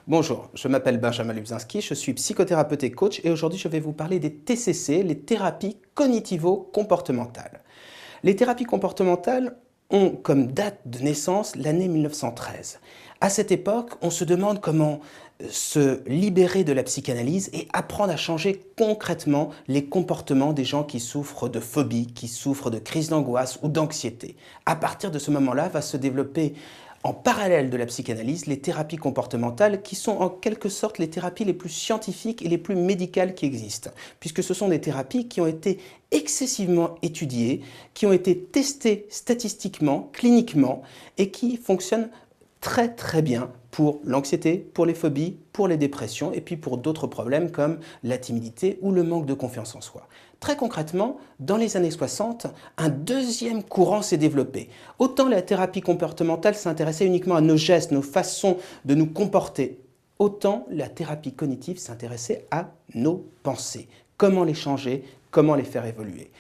Bonjour, je m'appelle Benjamin Lubzinski, je suis psychothérapeute et coach et aujourd'hui je vais vous parler des TCC, les thérapies cognitivo-comportementales. Les thérapies comportementales ont comme date de naissance l'année 1913. À cette époque, on se demande comment se libérer de la psychanalyse et apprendre à changer concrètement les comportements des gens qui souffrent de phobie, qui souffrent de crises d'angoisse ou d'anxiété. À partir de ce moment-là, va se développer en parallèle de la psychanalyse, les thérapies comportementales qui sont en quelque sorte les thérapies les plus scientifiques et les plus médicales qui existent, puisque ce sont des thérapies qui ont été excessivement étudiées, qui ont été testées statistiquement, cliniquement, et qui fonctionnent très bien pour l'anxiété, pour les phobies, pour les dépressions et puis pour d'autres problèmes comme la timidité ou le manque de confiance en soi. Très concrètement, dans les années 60, un deuxième courant s'est développé. Autant la thérapie comportementale s'intéressait uniquement à nos gestes, nos façons de nous comporter, autant la thérapie cognitive s'intéressait à nos pensées. Comment les changer, comment les faire évoluer.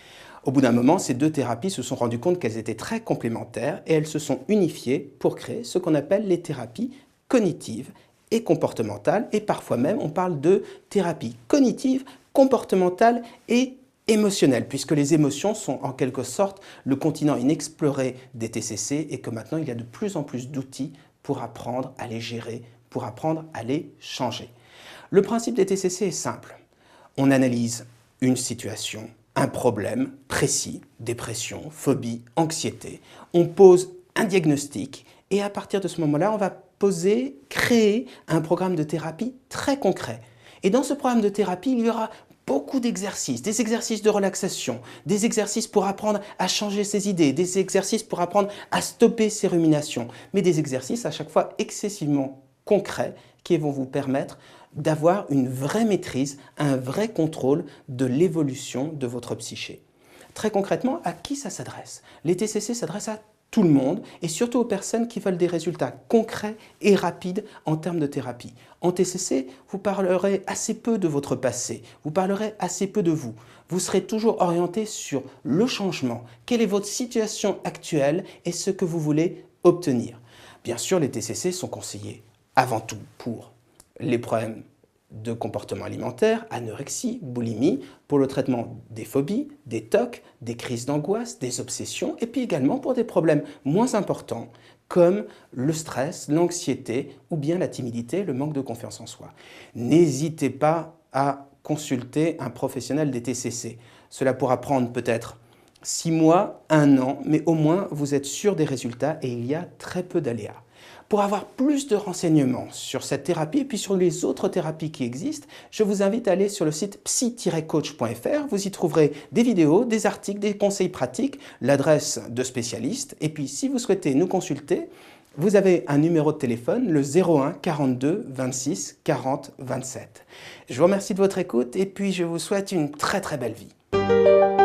Au bout d'un moment, ces deux thérapies se sont rendues compte qu'elles étaient très complémentaires et elles se sont unifiées pour créer ce qu'on appelle les thérapies cognitives et comportementales. Et parfois même, on parle de thérapie cognitive, comportementale et émotionnelle, puisque les émotions sont en quelque sorte le continent inexploré des TCC et que maintenant, il y a de plus en plus d'outils pour apprendre à les gérer, pour apprendre à les changer. Le principe des TCC est simple. On analyse une situation, un problème précis, dépression, phobie, anxiété. On pose un diagnostic et à partir de ce moment-là, on va créer un programme de thérapie très concret. Et dans ce programme de thérapie, il y aura beaucoup d'exercices, des exercices de relaxation, des exercices pour apprendre à changer ses idées, des exercices pour apprendre à stopper ses ruminations, mais des exercices à chaque fois excessivement concrets qui vont vous permettre d'avoir une vraie maîtrise, un vrai contrôle de l'évolution de votre psyché. Très concrètement, à qui ça s'adresse? Les TCC s'adressent à tout le monde et surtout aux personnes qui veulent des résultats concrets et rapides en termes de thérapie. En TCC, vous parlerez assez peu de votre passé, vous parlerez assez peu de vous. Vous serez toujours orienté sur le changement, quelle est votre situation actuelle et ce que vous voulez obtenir. Bien sûr, les TCC sont conseillés avant tout pour les problèmes de comportement alimentaire, anorexie, boulimie, pour le traitement des phobies, des TOC, des crises d'angoisse, des obsessions, et puis également pour des problèmes moins importants comme le stress, l'anxiété ou bien la timidité, le manque de confiance en soi. N'hésitez pas à consulter un professionnel des TCC. Cela pourra prendre peut-être 6 mois, 1 an, mais au moins vous êtes sûr des résultats et il y a très peu d'aléas. Pour avoir plus de renseignements sur cette thérapie et puis sur les autres thérapies qui existent, je vous invite à aller sur le site psy-coach.fr. Vous y trouverez des vidéos, des articles, des conseils pratiques, l'adresse de spécialistes. Et puis si vous souhaitez nous consulter, vous avez un numéro de téléphone, le 01 42 26 40 27. Je vous remercie de votre écoute et puis je vous souhaite une très belle vie.